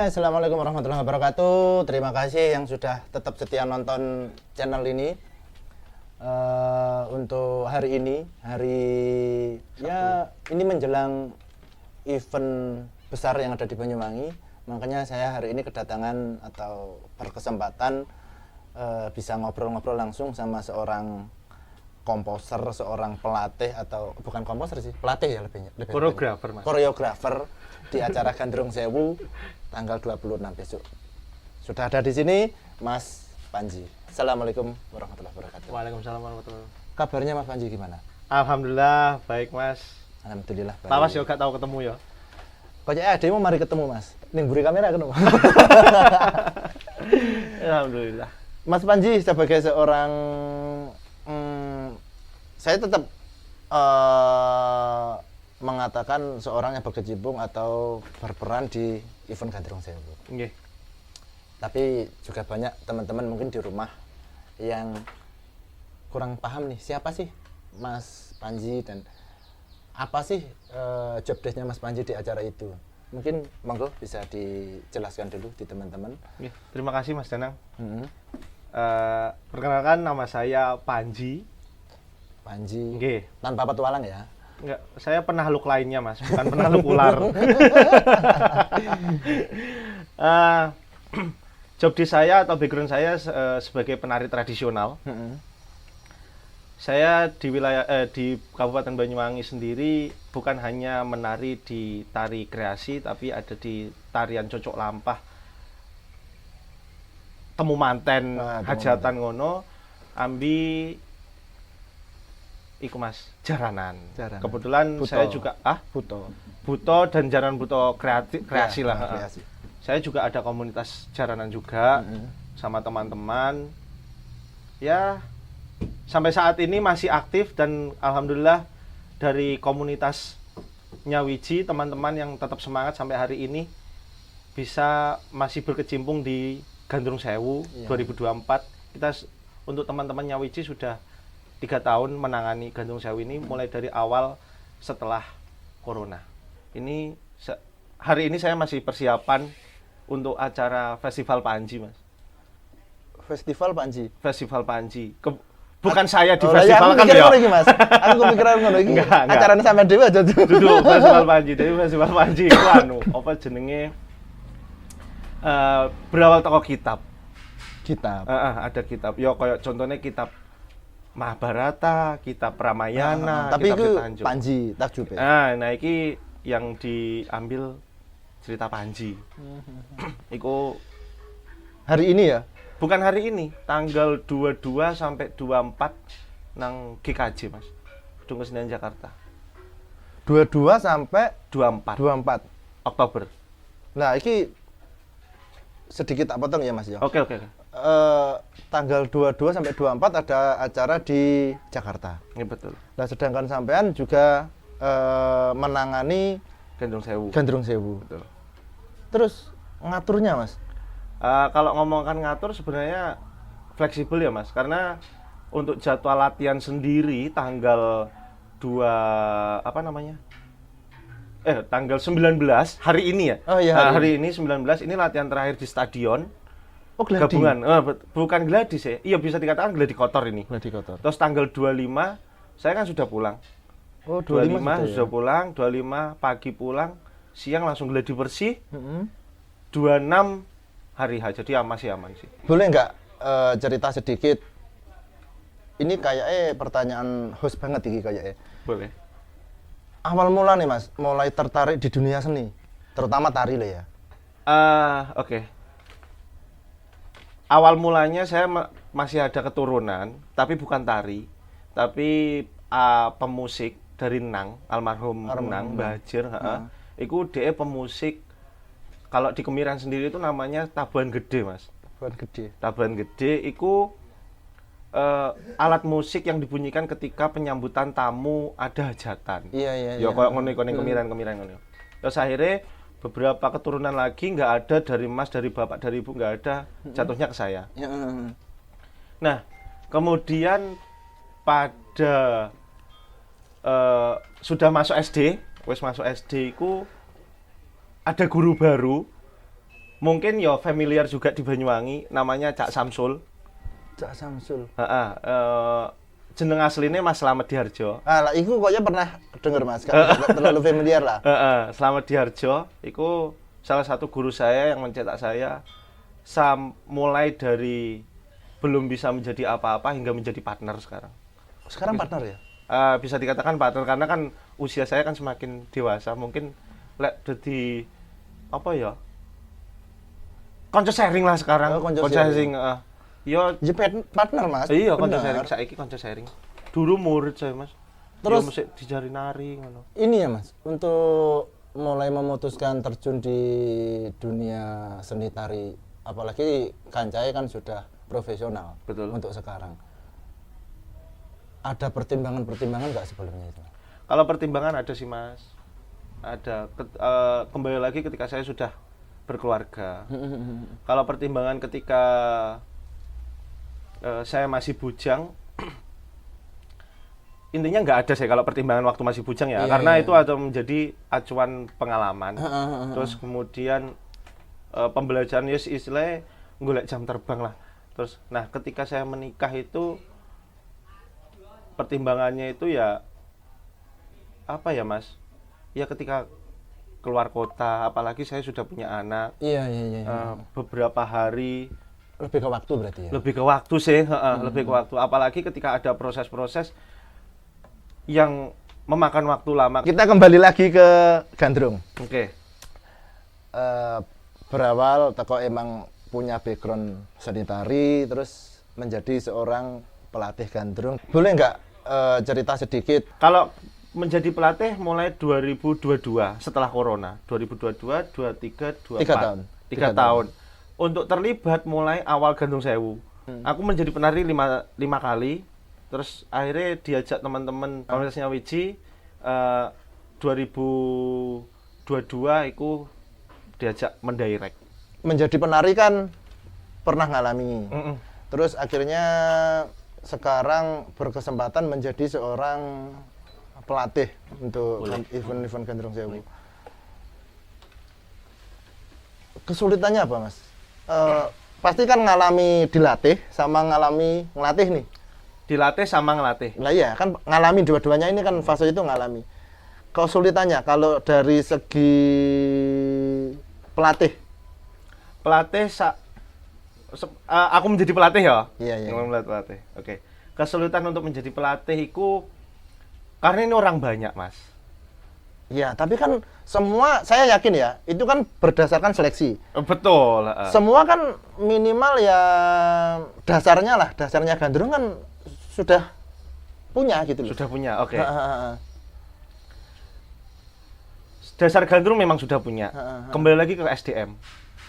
Hai, assalamualaikum warahmatullahi wabarakatuh. Terima kasih yang sudah tetap setia nonton channel ini. Untuk hari ini, ini menjelang event besar yang ada di Banyuwangi. Makanya saya hari ini kedatangan atau berkesempatan bisa ngobrol-ngobrol langsung sama seorang komposer, seorang pelatih atau bukan komposer sih, pelatih ya lebih koreografer, Mas. Koreografer di acara Gandrung Sewu tanggal 26 besok. Sudah ada di sini Mas Panji. Assalamualaikum warahmatullahi wabarakatuh. Waalaikumsalam warahmatullahi wabarakatuh. Kabarnya Mas Panji gimana? Alhamdulillah baik, Mas. Alhamdulillah baik. Lawas ya gak tahu ketemu ya. Kayaknya ada mau mari ketemu Mas. Ning buri kamera ketemu. Alhamdulillah. Mas Panji sebagai seorang saya tetap mengatakan seorang yang berkecimpung atau berperan di event Gandrung Sewu. Nggih. Tapi juga banyak teman-teman mungkin di rumah yang kurang paham nih, siapa sih Mas Panji dan apa sih job desk-nya Mas Panji di acara itu. Mungkin monggo bisa dijelaskan dulu di teman-teman. Nggih, terima kasih Mas Danang. Perkenalkan, nama saya Panji. Panji. Nggih. Tanpa petualang ya. Enggak, saya penakluk lainnya, Mas, bukan penakluk ular. Job di saya atau background saya sebagai penari tradisional. Saya di di Kabupaten Banyuwangi sendiri bukan hanya menari di tari kreasi, tapi ada di tarian cocok lampah, temu manten, hajatan ngono, ambi iku Mas, jaranan. Kebetulan Buto. saya juga Buto dan jaranan Buto kreasi lah. Kreasi. Saya juga ada komunitas jaranan juga sama teman-teman. Ya, sampai saat ini masih aktif dan alhamdulillah dari komunitas Nyawiji, teman-teman yang tetap semangat sampai hari ini bisa masih berkecimpung di Gandrung Sewu 2024. Kita untuk teman-teman Nyawiji sudah 3 tahun menangani Gandrung Sewu ini mulai dari awal setelah Corona. Ini hari ini saya masih persiapan untuk acara Festival Panji, Mas. Festival Panji. Festival Panji. Bukan saya di ya, festival kan ya. Iki, Mas. Aku kepikiran ngono iki. Enggak. Acarane sampean dhewe aja tuh. Duduk Festival Panji. Jadi Festival Panji itu apa jenenge berawal toko kitab. Kitab. Ada kitab. Ya kayak contohnya kitab Mahabharata, kitab Ramayana, tapi kitab itu Setanjung. Panji takjub ya. Nah iki yang diambil cerita Panji. Iku Hari ini ya? bukan hari ini, tanggal 22 sampai 24 nang GKJ, Mas. Gedung Kesenian Jakarta. 22 sampai 24 Oktober. Nah, iki sedikit tak potong ya, Mas ya. Oke. Tanggal 22 sampai 24 ada acara di Jakarta. Iya betul. Nah, sedangkan sampean juga menangani Gandrung Sewu. Gandrung Sewu. Betul. Terus ngaturnya, Mas? Kalau ngomongkan ngatur sebenarnya fleksibel ya, Mas. Karena untuk jadwal latihan sendiri tanggal tanggal 19 hari ini ya. Oh iya. Hari ini 19 ini latihan terakhir di stadion. Oh, gladi. Gabungan. Bukan gladi sih. Iya bisa dikatakan gladi kotor ini. Gladi kotor. Terus tanggal 25 saya kan sudah pulang. Oh, 25 sudah ya? pulang, 25 pagi pulang, siang langsung gladi bersih. 26 hari H. Jadi masih aman sih. Boleh nggak cerita sedikit? Ini kayaknya pertanyaan host banget ini kayaknya. Boleh. Awal mula nih, Mas, mulai tertarik di dunia seni, terutama tari lah ya. Oke. Awal mulanya saya masih ada keturunan, tapi bukan tari, tapi pemusik dari Nang, almarhum Nang Mbah Hajir, Iku DE pemusik. Kalau di Kemiran sendiri itu namanya tabuhan gede, Mas. Tabuhan gede. Tabuhan gede iku alat musik yang dibunyikan ketika penyambutan tamu ada hajatan. Iya. Ya kayak ngono Kemiran ngono. Terus akhirnya beberapa keturunan lagi nggak ada, dari Mas, dari Bapak, dari Ibu nggak ada, jatuhnya ke saya. Nah, kemudian pada sudah masuk SD, wis masuk SD iku ada guru baru mungkin ya familiar juga di Banyuwangi, namanya Cak Samsul. Cak Samsul. Heeh, jeneng aslinya Mas Slamet Diharjo. Ah, lah iku kayaknya pernah denger Mas, nggak terlalu familiar lah. Slamet Diharjo, itu salah satu guru saya yang mencetak saya mulai dari belum bisa menjadi apa-apa hingga menjadi partner sekarang. Sekarang partner ya? Bisa dikatakan partner karena kan usia saya kan semakin dewasa, mungkin lek jadi apa ya? Konco sharing lah sekarang. Konco sharing. Ya partner Mas. Iya, konco sharing. Saiki konco sharing. Dulu murid saya Mas. Terus mesti dijari nari ngono. Ini ya Mas, untuk mulai memutuskan terjun di dunia seni tari, apalagi Kancai kan sudah profesional. Betul. Untuk sekarang. Ada pertimbangan-pertimbangan nggak sebelumnya itu? Kalau pertimbangan ada sih Mas. Ada. Kembali lagi ketika saya sudah berkeluarga. Kalau pertimbangan ketika saya masih bujang, intinya nggak ada sih kalau pertimbangan waktu masih bujang ya, karena itu atau menjadi acuan pengalaman. Terus kemudian pembelajaran istilahnya golek jam terbang lah. Terus, nah ketika saya menikah itu pertimbangannya itu ya apa ya Mas? Ya ketika keluar kota, apalagi saya sudah punya anak. Iya. Beberapa hari. Lebih ke waktu berarti ya? Lebih ke waktu sih, lebih ke waktu. Apalagi ketika ada proses-proses yang memakan waktu lama. Kita kembali lagi ke Gandrung. Oke. Berawal teko emang punya background seni tari, terus menjadi seorang pelatih Gandrung. Boleh nggak cerita sedikit? Kalau menjadi pelatih mulai 2022 setelah corona. 2022, 23, 24. 3 tahun. 3 tahun. Untuk terlibat mulai awal Gandrung Sewu. Aku menjadi penari 5 kali. Terus akhirnya diajak teman-teman komunitasnya Wiji 2022 itu diajak mendirect. Menjadi penari kan pernah ngalami. Terus akhirnya sekarang berkesempatan menjadi seorang pelatih untuk event-event Gandrung Sewu. Kesulitannya apa Mas? Pasti kan ngalami dilatih sama ngalami ngelatih nih. Dilatih sama ngelatih. Lah iya, kan ngalami dua-duanya ini kan fase itu ngalami. Kesulitannya kalau dari segi pelatih. Pelatih aku menjadi pelatih ya? Iya. Pelatih. Oke. Kesulitan untuk menjadi pelatih itu karena ini orang banyak, Mas. Ya, tapi kan semua saya yakin ya, itu kan berdasarkan seleksi. Betul. Semua kan minimal ya dasarnya Gandrung kan sudah punya gitu loh. Sudah punya, oke. Dasar Gandrung memang sudah punya. Kembali lagi ke SDM.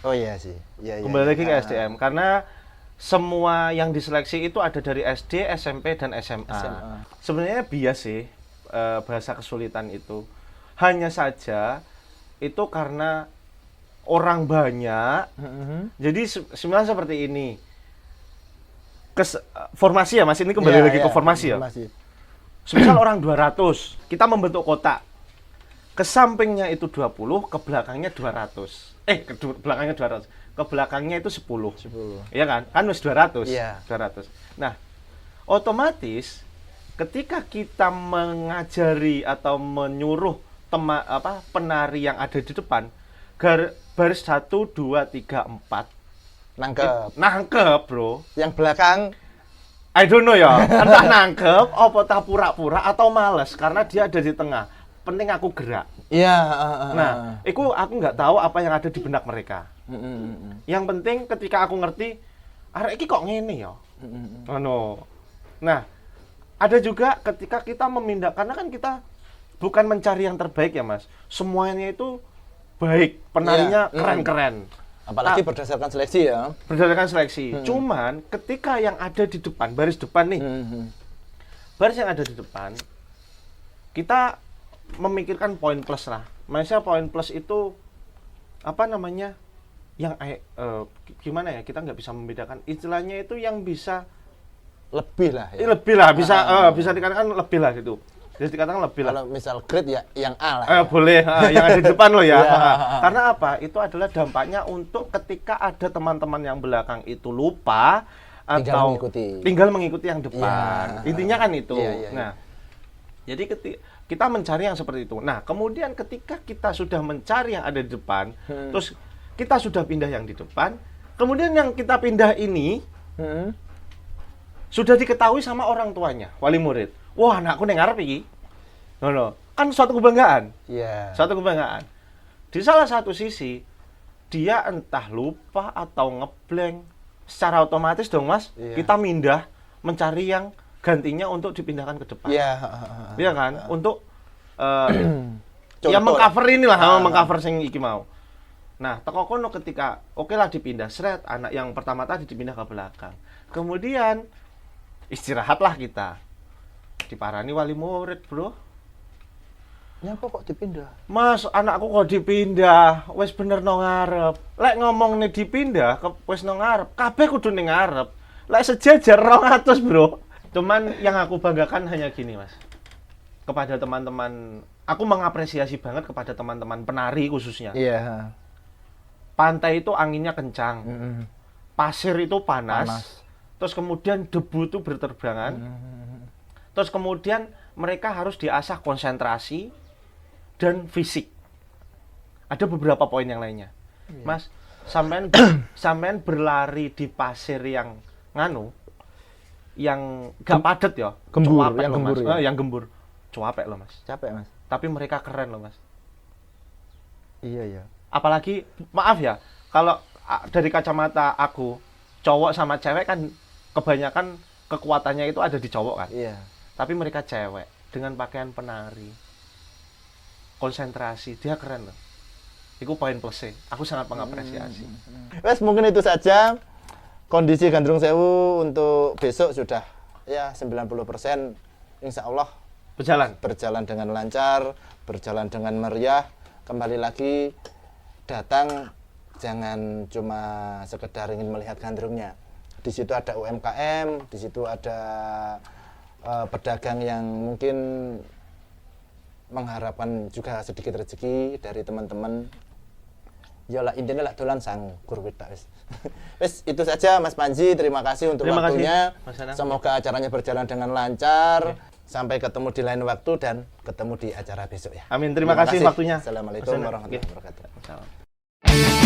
Oh iya sih. Iya. Kembali lagi ke SDM karena semua yang diseleksi itu ada dari SD, SMP, dan SMA. Sebenarnya bias sih bahasa kesulitan itu. Hanya saja itu karena orang banyak. Jadi sebenarnya seperti ini. Formasi ya Mas, ini kembali lagi ke formasi ya. Semisal orang 200, kita membentuk kotak. Ke sampingnya itu 20, ke belakangnya 200. Ke belakangnya 200. Ke belakangnya itu 10. Iya kan? Kan harus 200. Iya. 200. Nah, otomatis ketika kita mengajari atau menyuruh penari yang ada di depan, baris 1, 2, 3, 4 nangkep bro. Yang belakang I don't know ya, entah nangkep apa tak pura-pura atau males karena dia ada di tengah. Penting aku gerak. Iya. Nah, itu aku nggak tahu apa yang ada di benak mereka. Yang penting ketika aku ngerti, arek iki kok ngene ya. Nah, ada juga ketika kita memindah, karena kan kita bukan mencari yang terbaik ya Mas. Semuanya itu baik, penarinya keren-keren. Apalagi berdasarkan seleksi ya. Berdasarkan seleksi. Cuman ketika yang ada di depan, baris depan nih, baris yang ada di depan, kita memikirkan poin plus lah. Maksudnya poin plus itu apa namanya? Yang gimana ya? Kita nggak bisa membedakan. Istilahnya itu yang bisa lebih lah. Ya? Lebih lah, bisa dikatakan lebih lah gitu. Bisa dikatakan lebih lah. Kalau misal grade ya yang A lah. Boleh, yang ada di depan lo ya. Iya. Karena apa? Itu adalah dampaknya untuk ketika ada teman-teman yang belakang itu lupa atau tinggal mengikuti yang depan. Iya. Intinya kan itu. Iya. Nah, jadi kita mencari yang seperti itu. Nah, kemudian ketika kita sudah mencari yang ada di depan, terus kita sudah pindah yang di depan, kemudian yang kita pindah ini sudah diketahui sama orang tuanya, wali murid. Wah, anakku ning ngarep iki. Ngono. Kan suatu kebanggaan. Iya. Suatu kebanggaan. Di salah satu sisi, dia entah lupa atau ngeblank, secara otomatis dong Mas, kita mindah mencari yang gantinya untuk dipindahkan ke depan. Iya. Iya kan? Untuk ya mengcover inilah, mengcover sing iki mau. Nah, teko kono ketika oke lah dipindah seret, anak yang pertama tadi dipindah ke belakang. Kemudian istirahatlah kita. Diparani wali murid, Bro. Nyapa kok dipindah? Mas, anakku kok dipindah, wis bener nang ngarep. Lek ngomong nih dipindah, wis nang ngarep, kabeh kudu ning ngarep. Lek sejajar 200, Bro. Cuman yang aku banggakan hanya gini, Mas. Kepada teman-teman, aku mengapresiasi banget kepada teman-teman penari khususnya. Iya. Pantai itu anginnya kencang. Pasir itu panas. Terus kemudian debu itu berterbangan. Terus kemudian mereka harus diasah konsentrasi dan fisik. Ada beberapa poin yang lainnya. Mas, sampean berlari di pasir yang yang gak padet ya, Gembur, cuapek yang loh, gembur Mas. ya? Yang gembur. Cuapek loh, Mas. Capek, Mas. Tapi mereka keren loh, Mas. Iya, ya. Apalagi, maaf ya, kalau dari kacamata aku, cowok sama cewek kan kebanyakan kekuatannya itu ada di cowok kan. Iya. Tapi mereka cewek dengan pakaian penari, konsentrasi, dia keren loh. Itu poin plusnya. Aku sangat mengapresiasi. Wes, mungkin itu saja. Kondisi Gandrung Sewu untuk besok sudah ya 90% insya Allah berjalan dengan lancar, berjalan dengan meriah. Kembali lagi datang jangan cuma sekedar ingin melihat gandrungnya. Di situ ada UMKM, di situ ada pedagang yang mungkin mengharapkan juga sedikit rezeki dari teman-teman. Ya lah intinya lah dolan sang kurwit wis. Wis itu saja Mas Panji, terima kasih untuk waktunya. Semoga acaranya berjalan dengan lancar. Sampai ketemu di lain waktu dan ketemu di acara besok ya. Amin. Terima kasih waktunya. Assalamualaikum warahmatullahi wabarakatuh.